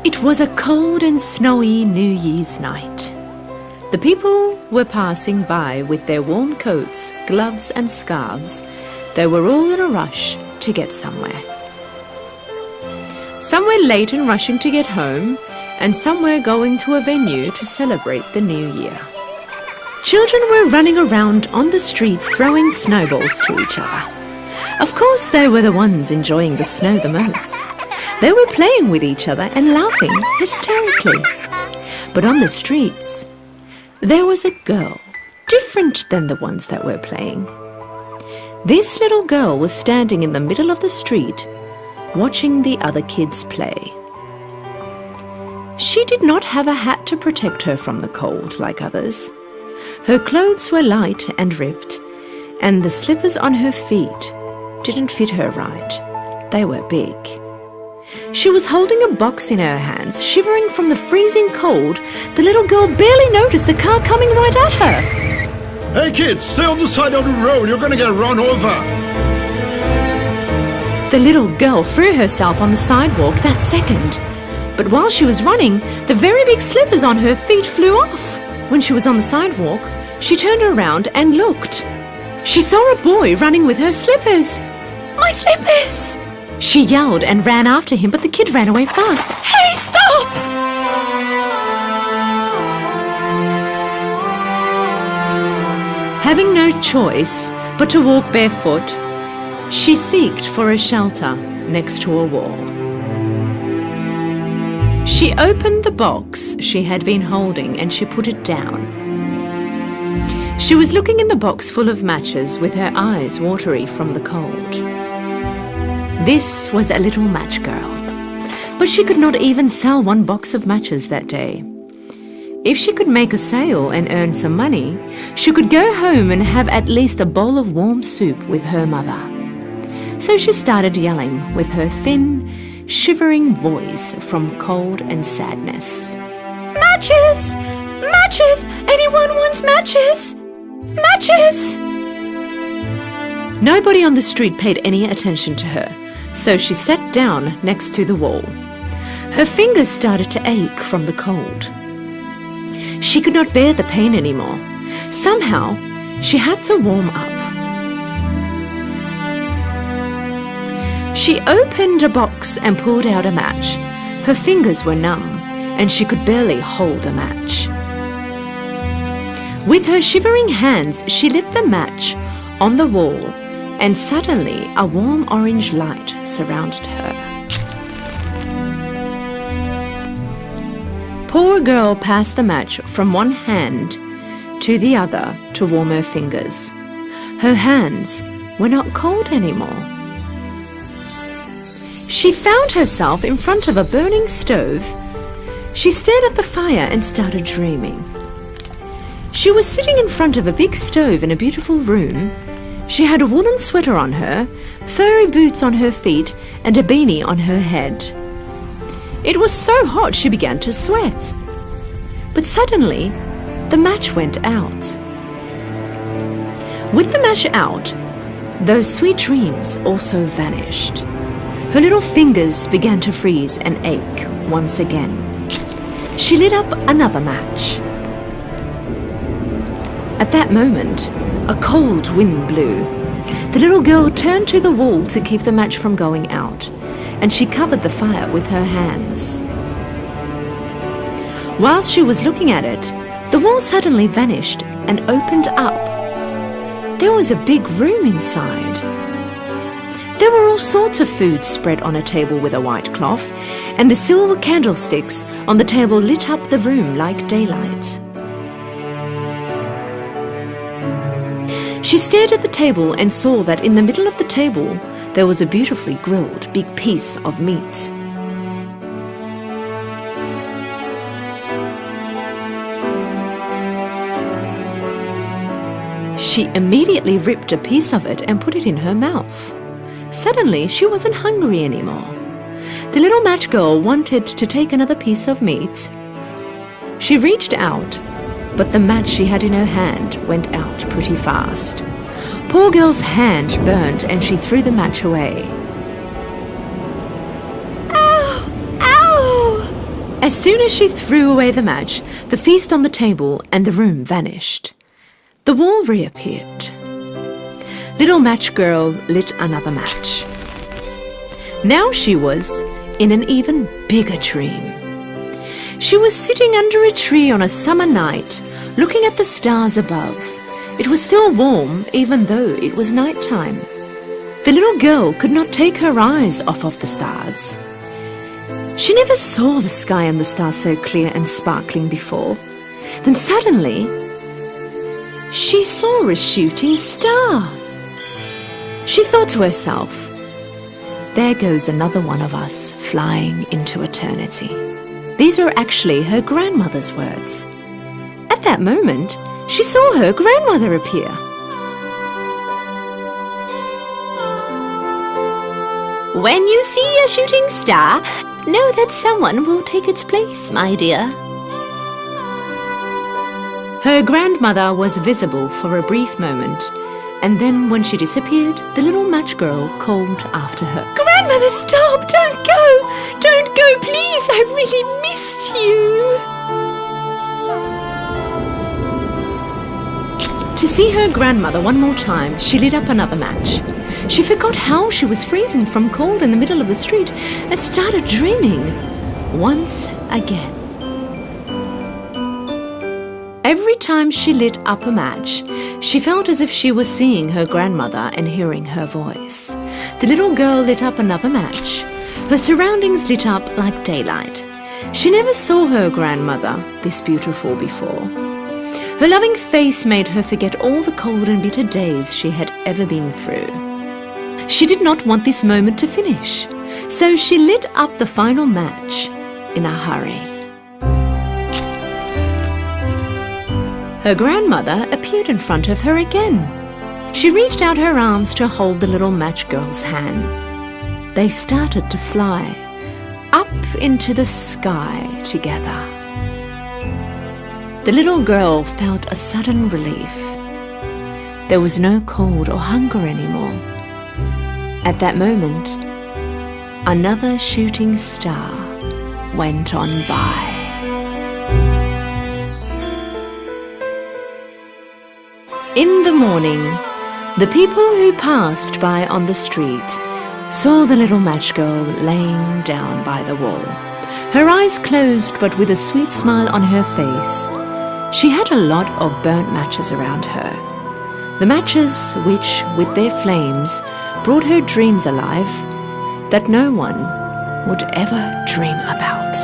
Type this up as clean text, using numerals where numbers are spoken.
It was a cold and snowy New Year's night. The people were passing by with their warm coats, gloves and scarves. They were all in a rush to get somewhere. Some were late and rushing to get home, and some were going to a venue to celebrate the New Year. Children were running around on the streets throwing snowballs to each other. Of course, they were the ones enjoying the snow the most. They were playing with each other and laughing hysterically. But on the streets, there was a girl, different than the ones that were playing. This little girl was standing in the middle of the street, watching the other kids play. She did not have a hat to protect her from the cold like others. Her clothes were light and ripped, and the slippers on her feet didn't fit her right. They were big. She was holding a box in her hands, shivering from the freezing cold. The little girl barely noticed a car coming right at her. Hey kids, stay on the side of the road, you're gonna get run over! The little girl threw herself on the sidewalk that second. But while she was running, the very big slippers on her feet flew off. When she was on the sidewalk, she turned around and looked. She saw a boy running with her slippers. "My slippers!" She yelled and ran after him, but the kid ran away fast. "Hey, stop!" Having no choice but to walk barefoot, she sought for a shelter next to a wall. She opened the box she had been holding and she put it down. She was looking in the box full of matches with her eyes watery from the cold. This was a little match girl, but she could not even sell one box of matches that day. If she could make a sale and earn some money, she could go home and have at least a bowl of warm soup with her mother. So she started yelling with her thin, shivering voice from cold and sadness. "Matches! Matches! Anyone wants matches? Matches!" Nobody on the street paid any attention to her, so she sat down next to the wall. Her fingers started to ache from the cold. She could not bear the pain anymore. Somehow, she had to warm up. She opened a box and pulled out a match. Her fingers were numb, and she could barely hold a match. With her shivering hands, she lit the match on the wall, and suddenly a warm orange light surrounded her. Poor girl passed the match from one hand to the other to warm her fingers. Her hands were not cold anymore. She found herself in front of a burning stove. She stared at the fire and started dreaming. She was sitting in front of a big stove in a beautiful room. She had a woolen sweater on her, furry boots on her feet, and a beanie on her head. It was so hot she began to sweat. But suddenly, the match went out. With the match out, those sweet dreams also vanished. Her little fingers began to freeze and ache once again. She lit up another match. At that moment, a cold wind blew. The little girl turned to the wall to keep the match from going out, and she covered the fire with her hands. Whilst she was looking at it, the wall suddenly vanished and opened up. There was a big room inside. There were all sorts of food spread on a table with a white cloth, and the silver candlesticks on the table lit up the room like daylight. She stared at the table and saw that in the middle of the table there was a beautifully grilled big piece of meat. She immediately ripped a piece of it and put it in her mouth. Suddenly, she wasn't hungry anymore. The little match girl wanted to take another piece of meat. She reached out, but the match she had in her hand went out pretty fast. Poor girl's hand burned and she threw the match away. "Ow! Ow!" As soon as she threw away the match, the feast on the table and the room vanished. The wall reappeared. Little match girl lit another match. Now she was in an even bigger dream. She was sitting under a tree on a summer night, looking at the stars above. It was still warm, even though it was night time. The little girl could not take her eyes off of the stars. She never saw the sky and the stars so clear and sparkling before. Then suddenly, she saw a shooting star. She thought to herself, "There goes another one of us flying into eternity." These are actually her grandmother's words. At that moment, she saw her grandmother appear. "When you see a shooting star, know that someone will take its place, my dear." Her grandmother was visible for a brief moment, and then when she disappeared, the little match girl called after her. "Grandmother, stop! Don't go! Don't go, please! I really missed you!" To see her grandmother one more time, she lit up another match. She forgot how she was freezing from cold in the middle of the street and started dreaming once again. Every time she lit up a match, she felt as if she was seeing her grandmother and hearing her voice. The little girl lit up another match. Her surroundings lit up like daylight. She never saw her grandmother this beautiful before. Her loving face made her forget all the cold and bitter days she had ever been through. She did not want this moment to finish, so she lit up the final match in a hurry. Her grandmother appeared in front of her again. She reached out her arms to hold the little match girl's hand. They started to fly up into the sky together. The little girl felt a sudden relief. There was no cold or hunger anymore. At that moment, another shooting star went on by. In the morning, the people who passed by on the street saw the little match girl laying down by the wall, her eyes closed but with a sweet smile on her face. She had a lot of burnt matches around her. The matches which, with their flames, brought her dreams alive that no one would ever dream about.